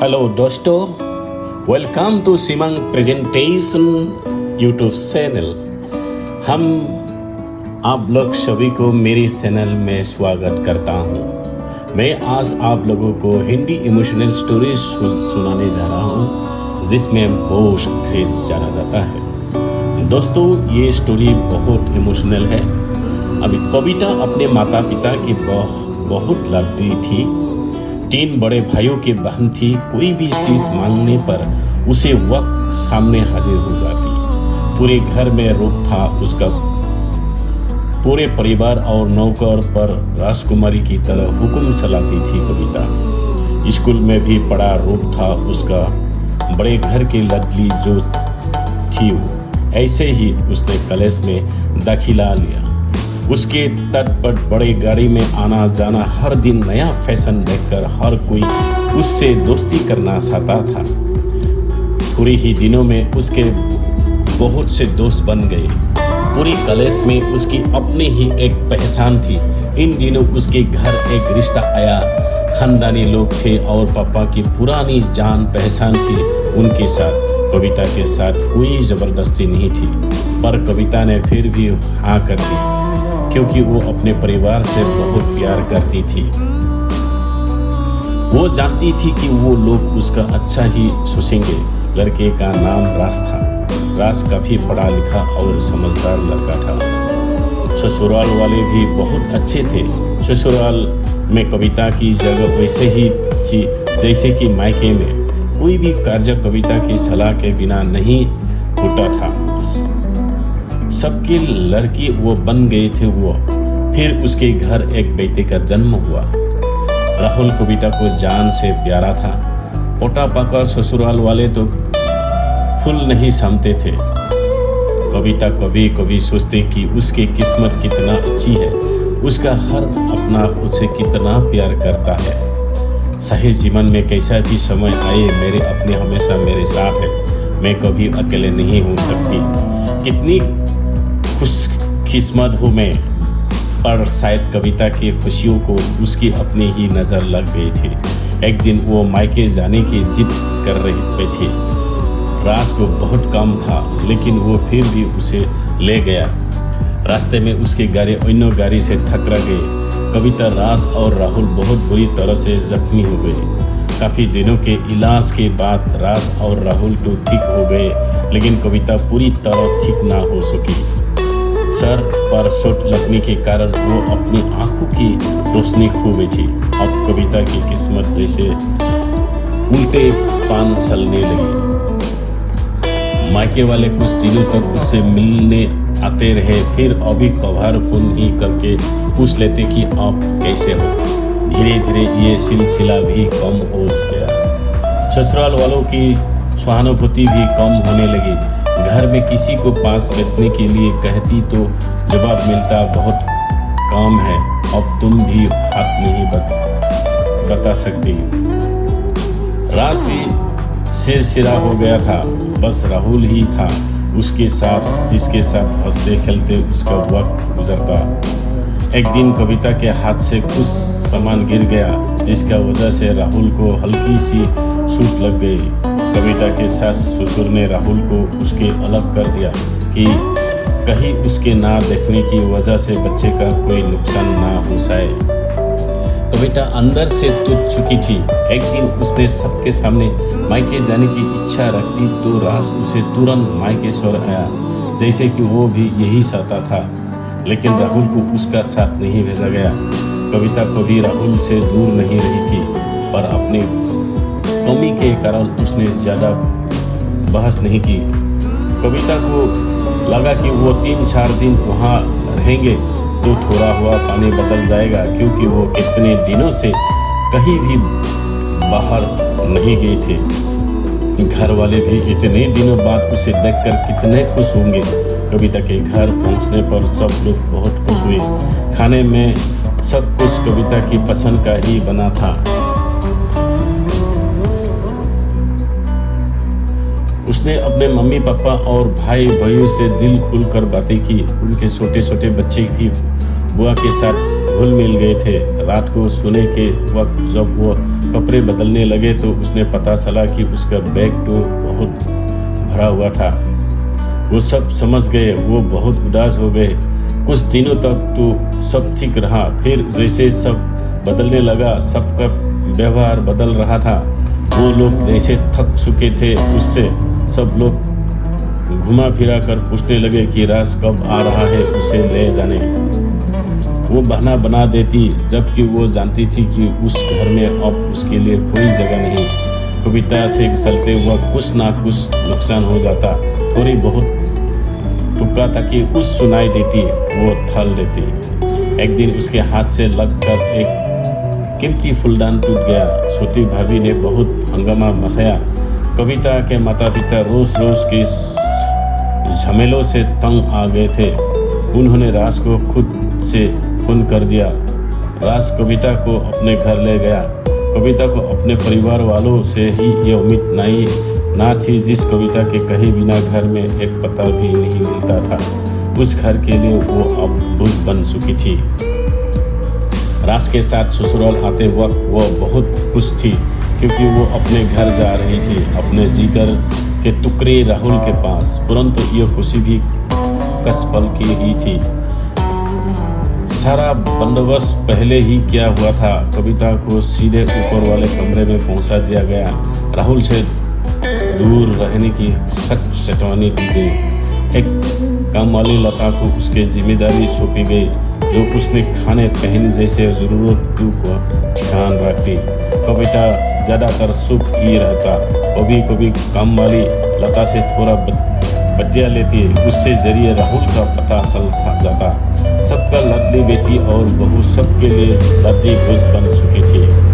Hello दोस्तों, welcome to सिमंग presentation YouTube channel. हम आप लोग सभी को मेरे चैनल में स्वागत करता हूँ। मैं आज आप लोगों को हिंदी इमोशनल स्टोरी सुनाने जा रहा हूँ, जिसमें होश से जाना जाता है। दोस्तों, ये स्टोरी बहुत इमोशनल है। अभी कविता अपने माता पिता की बहुत लाडली थी। 3 बड़े भाइयों की बहन थी। कोई भी चीज मांगने पर उसे वक्त सामने हाजिर हो जाती। पूरे घर में रोब था उसका। पूरे परिवार और नौकर पर राजकुमारी की तरह हुक्म चलाती थी कविता। स्कूल में भी बड़ा रोब था उसका। बड़े घर की लाडली जो थी वो। ऐसे ही उसने कॉलेज में दाखिला लिया। उसके तट पर बड़े गाड़ी में आना जाना, हर दिन नया फैशन देखकर हर कोई उससे दोस्ती करना चाहता था। थोड़े ही दिनों में उसके बहुत से दोस्त बन गए। पूरी कॉलेज में उसकी अपनी ही एक पहचान थी। इन दिनों उसके घर एक रिश्ता आया। खानदानी लोग थे और पापा की पुरानी जान पहचान थी उनके साथ। कविता के साथ कोई ज़बरदस्ती नहीं थी, पर कविता ने फिर भी हाँ कर दी, क्योंकि वो अपने परिवार से बहुत प्यार करती थी। वो जानती थी कि वो लोग उसका अच्छा ही सोचेंगे। लड़के का नाम राज था। राज काफ़ी पढ़ा लिखा और समझदार लड़का था। ससुराल वाले भी बहुत अच्छे थे। ससुराल में कविता की जगह वैसे ही थी जैसे कि मायके में। कोई भी कार्य कविता की सलाह के बिना नहीं होता था। सबके लड़की वो बन गए थे वो। फिर उसके घर एक बेटे का जन्म हुआ। राहुल कविता को जान से प्यारा था। पोटा पाकर ससुराल वाले तो फूल नहीं समझते थे। कविता कभी कभी सोचते कि उसकी किस्मत कितना अच्छी है। उसका हर अपना उसे कितना प्यार करता है। चाहे जीवन में कैसा भी समय आए, मेरे अपने हमेशा मेरे साथ है। मैं कभी अकेले नहीं हो सकती। कितनी खुशकिस्मत हूँ मैं। पर शायद कविता की खुशियों को उसकी अपनी ही नज़र लग गई थी। एक दिन वो मायके जाने की जिद कर रही थी। राज को बहुत काम था, लेकिन वो फिर भी उसे ले गया। रास्ते में उसकी गाड़ी अन्य गाड़ी से टकरा गई। कविता, राज और राहुल बहुत बुरी तरह से जख्मी हो गए। काफ़ी दिनों के इलाज के बाद राज और राहुल तो ठीक हो गए, लेकिन कविता पूरी तरह ठीक ना हो सकी। सर पर चोट लगने के कारण वो अपनी आंखों की रोशनी खो बैठी। अब कविता की किस्मत जैसे उल्टे पान चलने लगी। मायके वाले कुछ दिनों तक उससे मिलने आते रहे, फिर अभी कभार फोन ही करके पूछ लेते कि आप कैसे हो। धीरे धीरे ये सिलसिला भी कम हो गया। ससुराल वालों की सहानुभूति भी कम होने लगी। घर में किसी को पास बैठने के लिए कहती तो जवाब मिलता, बहुत काम है, अब तुम भी हाथ नहीं बता सकती। राज भी सिरसिरा हो गया था। बस राहुल ही था उसके साथ, जिसके साथ हंसते खेलते उसका वक्त गुजरता। एक दिन कविता के हाथ से कुछ सामान गिर गया, जिसका वजह से राहुल को हल्की सी चोट लग गई। कविता के सास ससुर ने राहुल को उसके अलग कर दिया कि कहीं उसके ना देखने की वजह से बच्चे का कोई नुकसान ना हो जाए। कविता अंदर से टूट चुकी थी। एक दिन उसने सबके सामने मायके जाने की इच्छा रखती तो राज उसे तुरंत मायके छोड़ आया, जैसे कि वो भी यही चाहता था। लेकिन राहुल को उसका साथ नहीं भेजा गया। कविता कभी राहुल से दूर नहीं रही थी, पर अपने कमी के कारण उसने ज़्यादा बहस नहीं की। कविता को लगा कि वो 3-4 दिन वहाँ रहेंगे तो थोड़ा हुआ पानी बदल जाएगा, क्योंकि वो कितने दिनों से कहीं भी बाहर नहीं गए थे। घर वाले भी इतने दिनों बाद उसे देखकर कितने खुश होंगे। कविता के घर पहुँचने पर सब लोग बहुत खुश हुए। खाने में सब कुछ कविता की पसंद का ही बना था। उसने अपने मम्मी पापा और भाई भाइयों से दिल खोलकर बातें की। उनके छोटे छोटे बच्चे की बुआ के साथ घुल मिल गए थे। रात को सोने के वक्त जब वो कपड़े बदलने लगे तो उसने पता चला कि उसका बैग तो बहुत भरा हुआ था। वो सब समझ गए, वो बहुत उदास हो गए। कुछ दिनों तक तो सब ठीक रहा, फिर जैसे सब बदलने लगा, सबका व्यवहार बदल रहा था। वो लोग जैसे थक चुके थे उससे, सब लोग घुमा फिरा कर पूछने लगे कि राज कब आ रहा है, उसे ले जाने। वो बहाना बना देती, जबकि वो जानती थी कि उस घर में अब उसके लिए कोई जगह नहीं। कविता से चलते हुआ कुछ ना कुछ नुकसान हो जाता, थोड़ी बहुत तुक्का ताकि उस सुनाई देती, वो थल लेती। एक दिन उसके हाथ से लगकर एक कीमती फूलदान टूट गया। छोटी भाभी ने बहुत हंगामा मचाया। कविता के माता पिता रोज रोज के झमेलों से तंग आ गए थे। उन्होंने राज को खुद से फोन कर दिया। राज कविता को अपने घर ले गया। कविता को अपने परिवार वालों से ही ये उम्मीद ना थी, जिस कविता के कहीं बिना घर में एक पता भी नहीं मिलता था। उस घर के लिए वो अब बोझ बन चुकी थी। राज के साथ ससुराल आते वक्त वो बहुत खुश थी, क्योंकि वो अपने घर जा रही थी, अपने जिगर के टुकड़े राहुल के पास। परंतु ये खुशी भी कस पल की ही थी। सारा बंदोबस्त पहले ही किया हुआ था। कविता को सीधे ऊपर वाले कमरे में पहुंचा दिया गया। राहुल से दूर रहने की सख्त चेतावनी दी गई। एक कामवाली लता को उसकी जिम्मेदारी सौंपी गई, जो उसने खाने पहन जैसे जरूरतों को ध्यान रखती। कविता ज़्यादातर चुप ही रहता, कभी कभी कामवाली लता से थोड़ा बतिया लेती, उससे जरिए राहुल का पता चल जाता। सबका लाडली बेटी और बहू सबके लिए दादी बोझ बन चुकी थी।